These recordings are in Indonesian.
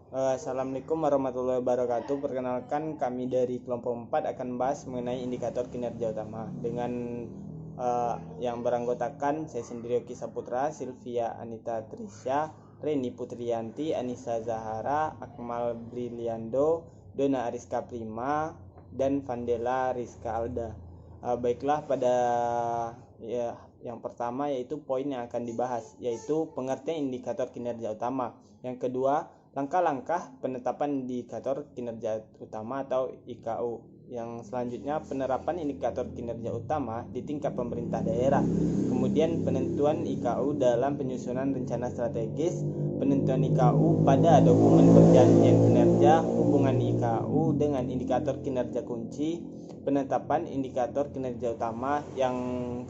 Assalamualaikum warahmatullahi wabarakatuh. Perkenalkan, kami dari kelompok 4 akan membahas mengenai indikator kinerja utama dengan yang beranggotakan saya sendiri Oki Saputra, Sylvia Anita Trisha, Reni Putriyanti, Anissa Zahara, Akmal Briliando, Dona Ariska Prima, dan Vandela Rizka Alda. Baiklah, pada yang pertama yaitu poin yang akan dibahas, yaitu pengertian indikator kinerja utama. Yang kedua, langkah-langkah penetapan indikator kinerja utama atau IKU. Yang selanjutnya, penerapan indikator kinerja utama di tingkat pemerintah daerah. Kemudian penentuan IKU dalam penyusunan rencana strategis, penentuan IKU pada dokumen perjanjian kinerja, hubungan IKU dengan indikator kinerja kunci, penetapan indikator kinerja utama. Yang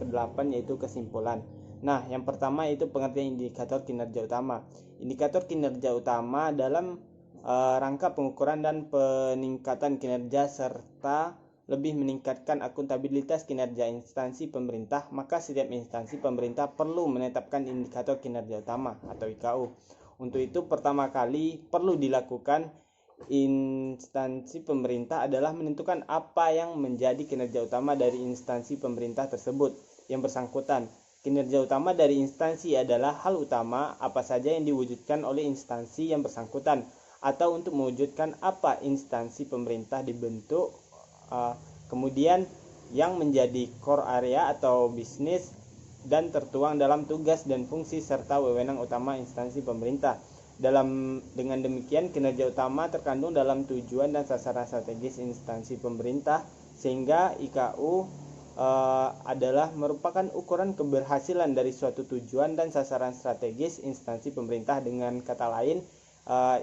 kedelapan yaitu kesimpulan. Nah, yang pertama itu pengertian indikator kinerja utama. Indikator kinerja utama dalam rangka pengukuran dan peningkatan kinerja serta lebih meningkatkan akuntabilitas kinerja instansi pemerintah, maka setiap instansi pemerintah perlu menetapkan indikator kinerja utama atau IKU. Untuk itu, pertama kali perlu dilakukan instansi pemerintah adalah menentukan apa yang menjadi kinerja utama dari instansi pemerintah tersebut yang bersangkutan. Kinerja utama dari instansi adalah hal utama apa saja yang diwujudkan oleh instansi yang bersangkutan atau untuk mewujudkan apa instansi pemerintah dibentuk. Kemudian yang menjadi core area atau bisnis dan tertuang dalam tugas dan fungsi serta wewenang utama instansi pemerintah. Dengan demikian, kinerja utama terkandung dalam tujuan dan sasaran strategis instansi pemerintah, sehingga IKU adalah merupakan ukuran keberhasilan dari suatu tujuan dan sasaran strategis instansi pemerintah. Dengan kata lain,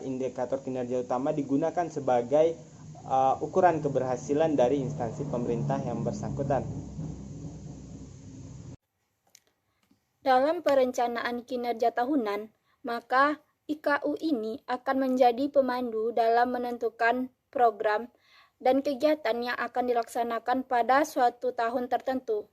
indikator kinerja utama digunakan sebagai ukuran keberhasilan dari instansi pemerintah yang bersangkutan. Dalam perencanaan kinerja tahunan, maka IKU ini akan menjadi pemandu dalam menentukan program dan kegiatan yang akan dilaksanakan pada suatu tahun tertentu.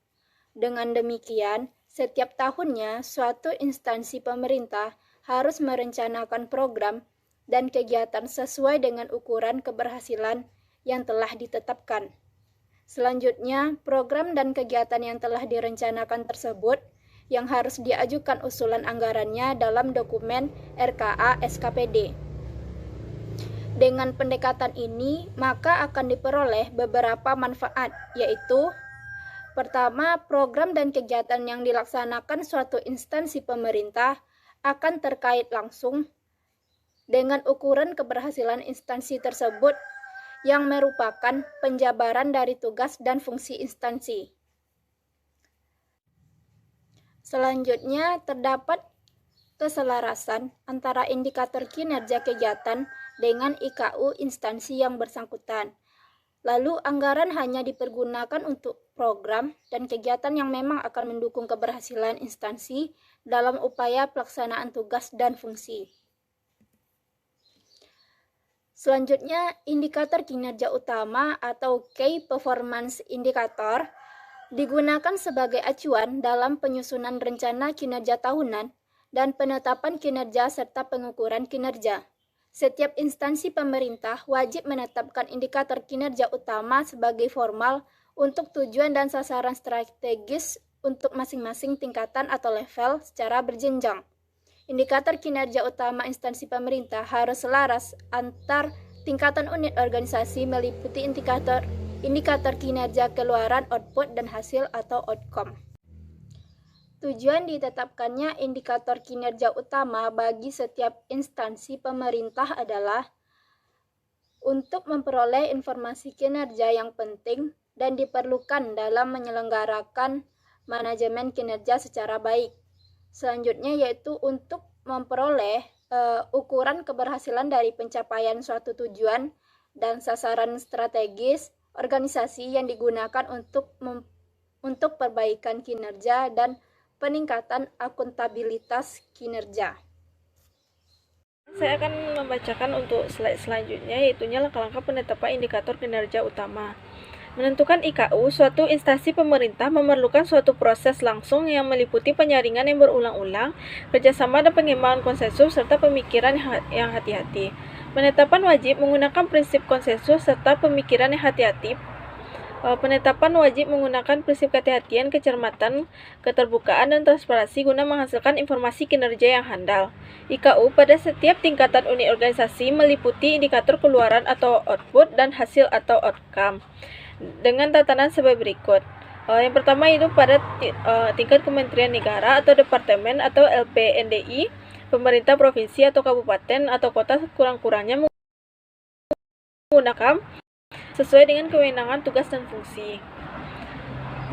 Dengan demikian, setiap tahunnya suatu instansi pemerintah harus merencanakan program dan kegiatan sesuai dengan ukuran keberhasilan yang telah ditetapkan. Selanjutnya, program dan kegiatan yang telah direncanakan tersebut yang harus diajukan usulan anggarannya dalam dokumen RKA SKPD. Dengan pendekatan ini, maka akan diperoleh beberapa manfaat, yaitu pertama, program dan kegiatan yang dilaksanakan suatu instansi pemerintah akan terkait langsung dengan ukuran keberhasilan instansi tersebut yang merupakan penjabaran dari tugas dan fungsi instansi. Selanjutnya, terdapat keselarasan antara indikator kinerja kegiatan dengan IKU instansi yang bersangkutan. Lalu, anggaran hanya dipergunakan untuk program dan kegiatan yang memang akan mendukung keberhasilan instansi dalam upaya pelaksanaan tugas dan fungsi. Selanjutnya, indikator kinerja utama atau Key Performance Indicator digunakan sebagai acuan dalam penyusunan rencana kinerja tahunan dan penetapan kinerja serta pengukuran kinerja. Setiap instansi pemerintah wajib menetapkan indikator kinerja utama sebagai formal untuk tujuan dan sasaran strategis untuk masing-masing tingkatan atau level secara berjenjang. Indikator kinerja utama instansi pemerintah harus selaras antar tingkatan unit organisasi meliputi indikator kinerja keluaran, output, dan hasil atau outcome. Tujuan ditetapkannya indikator kinerja utama bagi setiap instansi pemerintah adalah untuk memperoleh informasi kinerja yang penting dan diperlukan dalam menyelenggarakan manajemen kinerja secara baik. Selanjutnya yaitu untuk memperoleh ukuran keberhasilan dari pencapaian suatu tujuan dan sasaran strategis organisasi yang digunakan untuk perbaikan kinerja dan peningkatan akuntabilitas kinerja. Saya akan membacakan untuk slide selanjutnya, yaitu langkah-langkah penetapan indikator kinerja utama. Menentukan IKU, suatu instansi pemerintah memerlukan suatu proses langsung yang meliputi penyaringan yang berulang-ulang, kerjasama dan pengembangan konsensus, serta pemikiran yang hati-hati. Penetapan wajib menggunakan prinsip konsensus serta pemikiran yang hati-hati. Penetapan wajib menggunakan prinsip kehati-hatian, kecermatan, keterbukaan, dan transparansi guna menghasilkan informasi kinerja yang handal. IKU pada setiap tingkatan unit organisasi meliputi indikator keluaran atau output dan hasil atau outcome dengan tatanan sebagai berikut. Yang pertama itu pada tingkat Kementerian Negara atau Departemen atau LPNDI, pemerintah provinsi atau kabupaten atau kota kurang-kurangnya menggunakan sesuai dengan kewenangan, tugas, dan fungsi.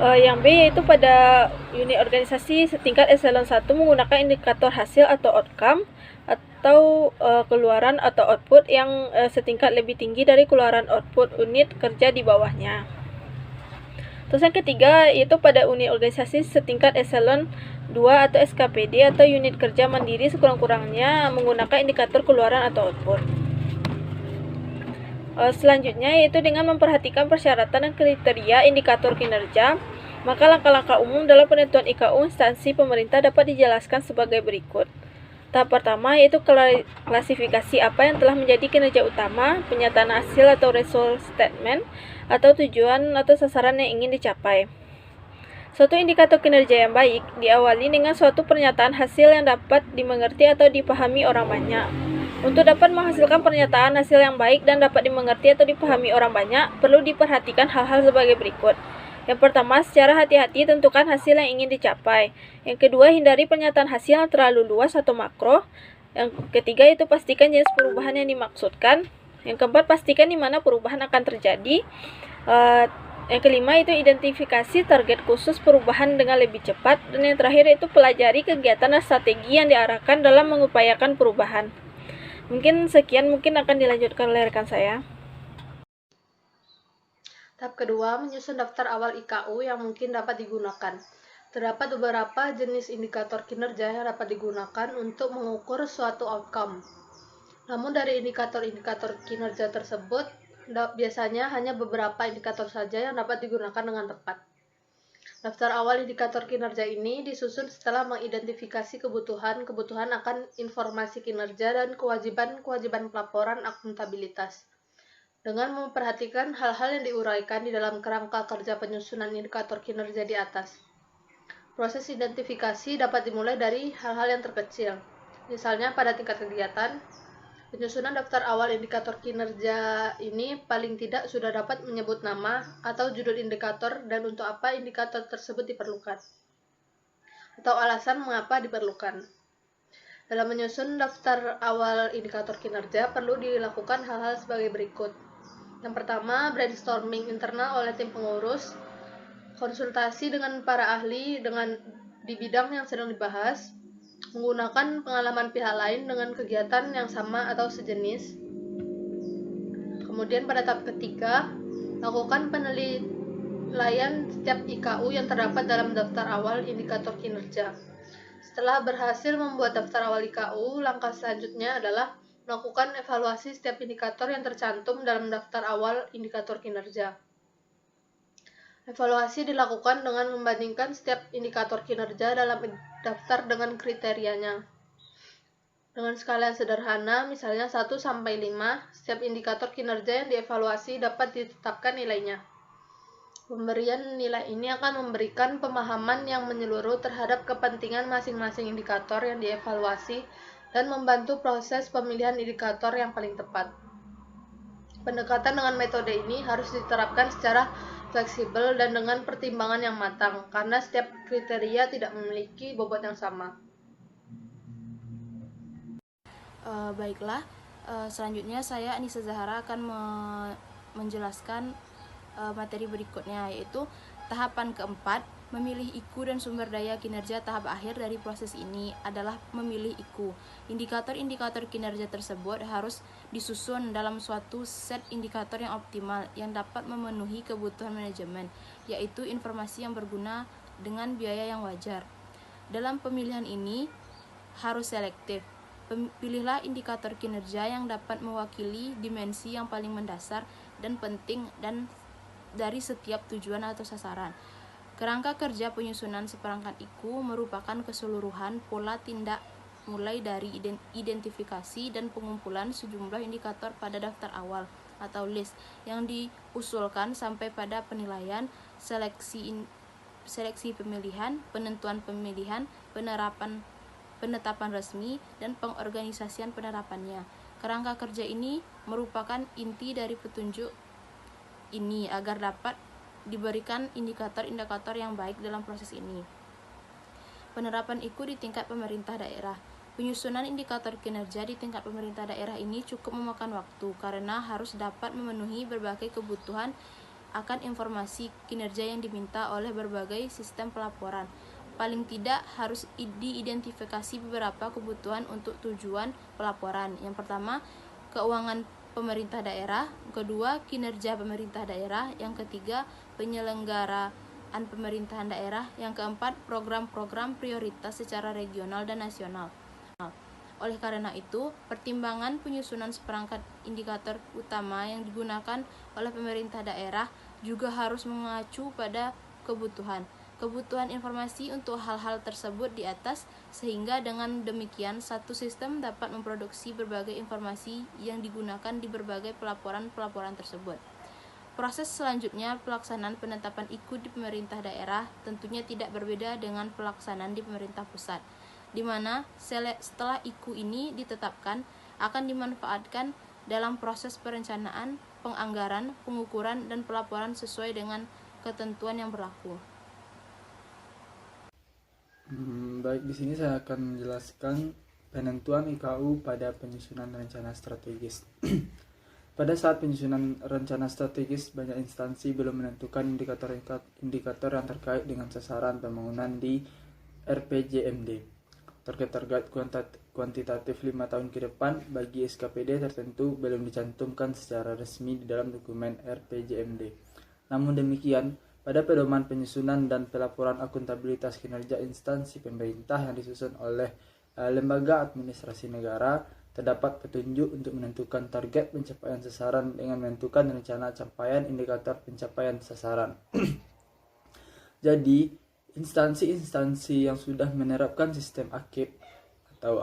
Yang B yaitu pada unit organisasi setingkat eselon 1 menggunakan indikator hasil atau outcome atau keluaran atau output yang setingkat lebih tinggi dari keluaran output unit kerja di bawahnya. Terus yang ketiga yaitu pada unit organisasi setingkat eselon 2 atau SKPD atau unit kerja mandiri sekurang-kurangnya menggunakan indikator keluaran atau output. Selanjutnya yaitu dengan memperhatikan persyaratan dan kriteria indikator kinerja, maka langkah-langkah umum dalam penentuan IKU instansi pemerintah dapat dijelaskan sebagai berikut. Tahap pertama yaitu klasifikasi apa yang telah menjadi kinerja utama, penyataan hasil atau result statement, atau tujuan atau sasaran yang ingin dicapai. Suatu indikator kinerja yang baik diawali dengan suatu pernyataan hasil yang dapat dimengerti atau dipahami orang banyak. Untuk dapat menghasilkan pernyataan hasil yang baik dan dapat dimengerti atau dipahami orang banyak, perlu diperhatikan hal-hal sebagai berikut. Yang pertama, secara hati-hati tentukan hasil yang ingin dicapai. Yang kedua, hindari pernyataan hasil yang terlalu luas atau makro. Yang ketiga, itu pastikan jenis perubahan yang dimaksudkan. Yang keempat, pastikan di mana perubahan akan terjadi. Yang kelima, itu identifikasi target khusus perubahan dengan lebih cepat. Dan yang terakhir, itu pelajari kegiatan dan strategi yang diarahkan dalam mengupayakan perubahan. Mungkin sekian, mungkin akan dilanjutkan oleh rekan saya. Tahap kedua, menyusun daftar awal IKU yang mungkin dapat digunakan. Terdapat beberapa jenis indikator kinerja yang dapat digunakan untuk mengukur suatu outcome. Namun dari indikator-indikator kinerja tersebut, biasanya hanya beberapa indikator saja yang dapat digunakan dengan tepat. Daftar awal indikator kinerja ini disusun setelah mengidentifikasi kebutuhan akan informasi kinerja dan kewajiban pelaporan akuntabilitas. Dengan memperhatikan hal-hal yang diuraikan di dalam kerangka kerja penyusunan indikator kinerja di atas. Proses identifikasi dapat dimulai dari hal-hal yang terkecil. Misalnya pada tingkat kegiatan, penyusunan daftar awal indikator kinerja ini paling tidak sudah dapat menyebut nama atau judul indikator dan untuk apa indikator tersebut diperlukan, atau alasan mengapa diperlukan. Dalam menyusun daftar awal indikator kinerja perlu dilakukan hal-hal sebagai berikut. Yang pertama, brainstorming internal oleh tim pengurus, konsultasi dengan para ahli di bidang yang sedang dibahas, menggunakan pengalaman pihak lain dengan kegiatan yang sama atau sejenis. Kemudian pada tahap ketiga, lakukan penilaian setiap IKU yang terdapat dalam daftar awal indikator kinerja. Setelah berhasil membuat daftar awal IKU, langkah selanjutnya adalah melakukan evaluasi setiap indikator yang tercantum dalam daftar awal indikator kinerja. Evaluasi dilakukan dengan membandingkan setiap indikator kinerja dalam daftar dengan kriterianya. Dengan skala yang sederhana, misalnya 1 sampai 5, setiap indikator kinerja yang dievaluasi dapat ditetapkan nilainya. Pemberian nilai ini akan memberikan pemahaman yang menyeluruh terhadap kepentingan masing-masing indikator yang dievaluasi dan membantu proses pemilihan indikator yang paling tepat. Pendekatan dengan metode ini harus diterapkan secara fleksibel dan dengan pertimbangan yang matang, karena setiap kriteria tidak memiliki bobot yang sama. Baiklah, selanjutnya saya Anissa Zahara akan menjelaskan materi berikutnya, yaitu tahapan keempat, memilih IKU dan sumber daya kinerja. Tahap akhir dari proses ini adalah memilih IKU. Indikator-indikator kinerja tersebut harus disusun dalam suatu set indikator yang optimal yang dapat memenuhi kebutuhan manajemen, yaitu informasi yang berguna dengan biaya yang wajar. Dalam pemilihan ini harus selektif. Pilihlah indikator kinerja yang dapat mewakili dimensi yang paling mendasar dan penting dan dari setiap tujuan atau sasaran. Kerangka kerja penyusunan seperangkat IKU merupakan keseluruhan pola tindak mulai dari identifikasi dan pengumpulan sejumlah indikator pada daftar awal atau list yang diusulkan sampai pada penilaian, seleksi pemilihan, penentuan pemilihan, penetapan resmi, dan pengorganisasian penerapannya. Kerangka kerja ini merupakan inti dari petunjuk ini agar dapat diberikan indikator-indikator yang baik dalam proses ini. Penerapan IKU di tingkat pemerintah daerah. Penyusunan indikator kinerja di tingkat pemerintah daerah ini cukup memakan waktu karena harus dapat memenuhi berbagai kebutuhan akan informasi kinerja yang diminta oleh berbagai sistem pelaporan. Paling tidak harus diidentifikasi beberapa kebutuhan untuk tujuan pelaporan. Yang pertama, keuangan pemerintah daerah, kedua, kinerja pemerintah daerah, yang ketiga, penyelenggaraan pemerintahan daerah, yang keempat, program-program prioritas secara regional dan nasional. Oleh karena itu, pertimbangan penyusunan seperangkat indikator utama yang digunakan oleh pemerintah daerah juga harus mengacu pada kebutuhan informasi untuk hal-hal tersebut di atas, sehingga dengan demikian satu sistem dapat memproduksi berbagai informasi yang digunakan di berbagai pelaporan tersebut. Proses selanjutnya, pelaksanaan penetapan IKU di pemerintah daerah tentunya tidak berbeda dengan pelaksanaan di pemerintah pusat, di mana setelah IKU ini ditetapkan akan dimanfaatkan dalam proses perencanaan, penganggaran, pengukuran, dan pelaporan sesuai dengan ketentuan yang berlaku. Baik, di sini saya akan menjelaskan penentuan IKU pada penyusunan rencana strategis. Pada saat penyusunan rencana strategis, banyak instansi belum menentukan indikator yang terkait dengan sasaran pembangunan di RPJMD. Target-target kuantitatif 5 tahun ke depan bagi SKPD tertentu belum dicantumkan secara resmi di dalam dokumen RPJMD. Namun demikian, pada pedoman penyusunan dan pelaporan akuntabilitas kinerja instansi pemerintah yang disusun oleh lembaga administrasi negara, terdapat petunjuk untuk menentukan target pencapaian sasaran dengan menentukan rencana capaian indikator pencapaian sasaran. Jadi, instansi-instansi yang sudah menerapkan sistem AKIP atau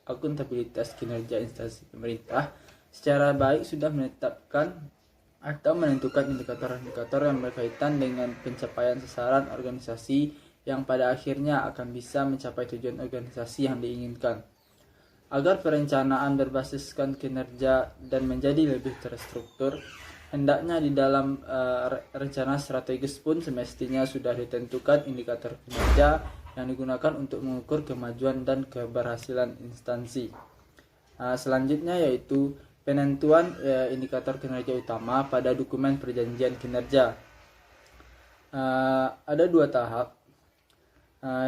akuntabilitas kinerja instansi pemerintah secara baik sudah menetapkan atau menentukan indikator-indikator yang berkaitan dengan pencapaian sasaran organisasi yang pada akhirnya akan bisa mencapai tujuan organisasi yang diinginkan. Agar perencanaan berbasiskan kinerja dan menjadi lebih terstruktur, hendaknya di dalam rencana strategis pun semestinya sudah ditentukan indikator kinerja yang digunakan untuk mengukur kemajuan dan keberhasilan instansi. Selanjutnya yaitu penentuan indikator kinerja utama pada dokumen perjanjian kinerja. Ada 2 tahap,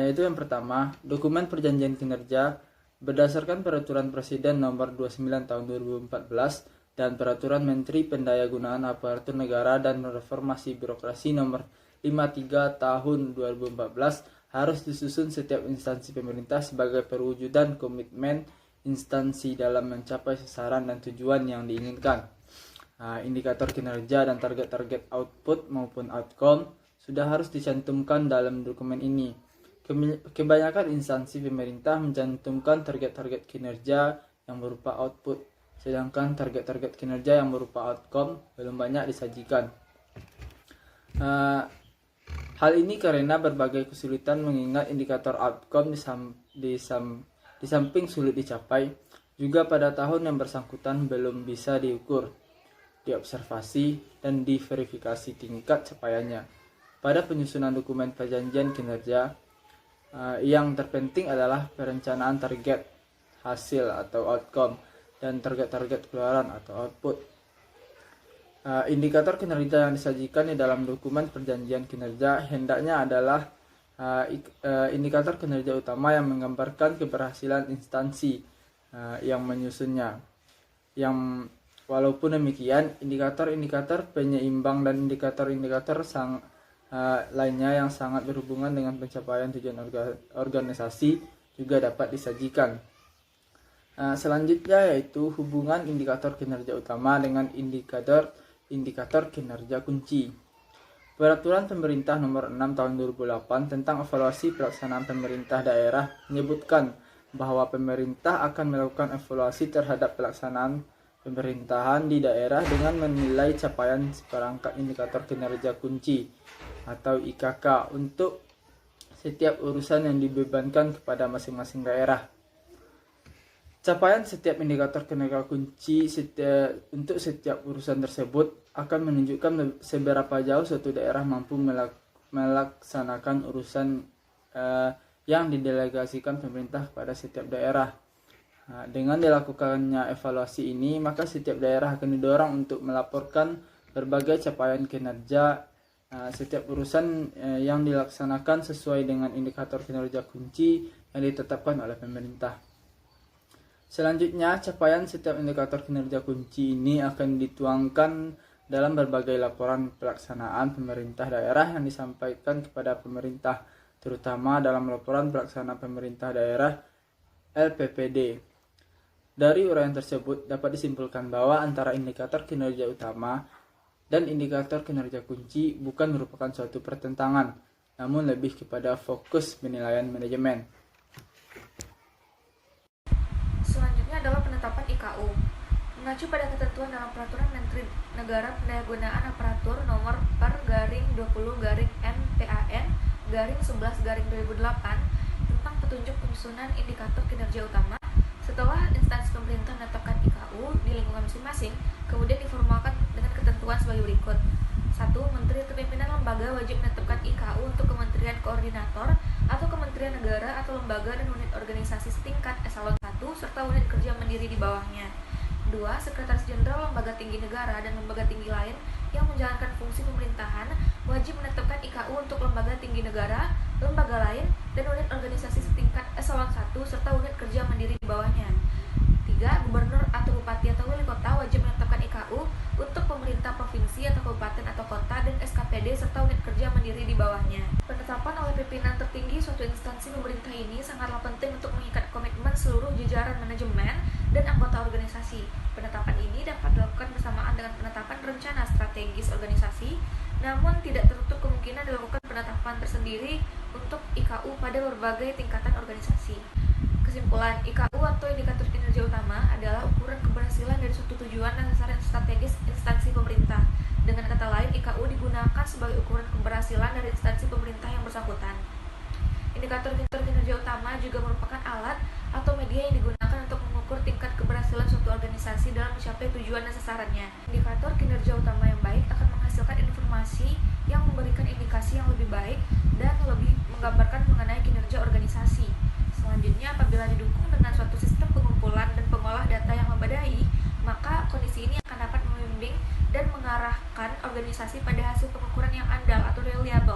yaitu yang pertama, dokumen perjanjian kinerja berdasarkan Peraturan Presiden Nomor 29 Tahun 2014 dan Peraturan Menteri Pendayagunaan Aparatur Negara dan Reformasi Birokrasi Nomor 53 Tahun 2014 harus disusun setiap instansi pemerintah sebagai perwujudan komitmen instansi dalam mencapai sasaran dan tujuan yang diinginkan. Indikator kinerja dan target-target output maupun outcome sudah harus dicantumkan dalam dokumen ini. Kebanyakan instansi pemerintah mencantumkan target-target kinerja yang berupa output, sedangkan target-target kinerja yang berupa outcome belum banyak disajikan. Hal ini karena berbagai kesulitan mengingat indikator outcome di samping sulit dicapai, juga pada tahun yang bersangkutan belum bisa diukur, diobservasi, dan diverifikasi tingkat capaiannya. Pada penyusunan dokumen perjanjian kinerja, yang terpenting adalah perencanaan target, hasil atau outcome, dan target-target keluaran atau output. Indikator kinerja yang disajikan di dalam dokumen perjanjian kinerja hendaknya adalah indikator kinerja utama yang menggambarkan keberhasilan instansi yang menyusunnya. Yang walaupun demikian, indikator-indikator penyeimbang dan indikator-indikator lainnya yang sangat berhubungan dengan pencapaian tujuan organisasi juga dapat disajikan. Selanjutnya yaitu hubungan indikator kinerja utama dengan indikator indikator kinerja kunci. Peraturan Pemerintah Nomor 6 Tahun 2008 tentang evaluasi pelaksanaan pemerintah daerah menyebutkan bahwa pemerintah akan melakukan evaluasi terhadap pelaksanaan pemerintahan di daerah dengan menilai capaian seperangkat indikator kinerja kunci atau IKK untuk setiap urusan yang dibebankan kepada masing-masing daerah. Capaian setiap indikator kinerja kunci untuk setiap urusan tersebut akan menunjukkan seberapa jauh suatu daerah mampu melaksanakan urusan yang didelegasikan pemerintah kepada setiap daerah. Dengan dilakukannya evaluasi ini, maka setiap daerah akan didorong untuk melaporkan berbagai capaian kinerja setiap urusan yang dilaksanakan sesuai dengan indikator kinerja kunci yang ditetapkan oleh pemerintah. Selanjutnya, capaian setiap indikator kinerja kunci ini akan dituangkan dalam berbagai laporan pelaksanaan pemerintah daerah yang disampaikan kepada pemerintah, terutama dalam laporan pelaksanaan pemerintah daerah LPPD. Dari uraian tersebut dapat disimpulkan bahwa antara indikator kinerja utama dan indikator kinerja kunci bukan merupakan suatu pertentangan, namun lebih kepada fokus penilaian manajemen. Selanjutnya adalah penetapan IKU. Mengacu pada ketentuan dalam Peraturan Menteri Negara Pendayagunaan Aparatur Nomor per/2000-MPAN/11/2008 tentang petunjuk penyusunan indikator kinerja utama. Setelah instansi pemerintah menetapkan IKU di lingkungan masing-masing, kemudian diformalkan dengan ketentuan sebagai berikut. 1. Menteri atau pimpinan lembaga wajib menetapkan IKU untuk kementerian koordinator atau kementerian negara atau lembaga dan unit organisasi setingkat eselon 1 serta unit kerja mandiri di bawahnya. 2. Sekretaris Jenderal Lembaga Tinggi Negara dan lembaga tinggi lain yang menjalankan fungsi pemerintahan wajib menetapkan IKU untuk lembaga tinggi negara, lembaga lain, dan unit organisasi setingkat eselon 1 serta unit kerja mandiri di bawahnya. 3. Gubernur atau bupati atau wali kota wajib menetapkan IKU untuk pemerintah provinsi atau kabupaten atau kota dan SKPD serta unit kerja mandiri di bawahnya. Penetapan oleh pimpinan tertinggi suatu instansi pemerintah ini sangatlah penting untuk mengikat komitmen seluruh jajaran manajemen dan anggota organisasi. Penetapan ini dapat dilakukan bersamaan dengan penetapan rencana strategis organisasi, namun tidak tertutup kemungkinan dilakukan penetapan tersendiri untuk IKU pada berbagai tingkatan organisasi. Kesimpulan, IKU atau indikator kinerja utama adalah ukuran keberhasilan dari suatu tujuan dan sasaran strategis instansi pemerintah. Dengan kata lain, IKU digunakan sebagai ukuran keberhasilan dari instansi pemerintah yang bersangkutan. Indikator kinerja utama juga merupakan alat atau media yang digunakan untuk mengukur tingkat keberhasilan suatu organisasi dalam mencapai tujuan dan sasarannya. Indikator kinerja utama yang baik akan menghasilkan informasi yang memberikan indikasi yang lebih baik dan lebih menggambarkan mengenai kinerja organisasi. Selanjutnya, apabila didukung dengan suatu sistem pengumpulan dan pengolah data yang memadai, maka kondisi ini akan dapat membimbing dan mengarahkan organisasi pada hasil pengukuran yang andal atau reliable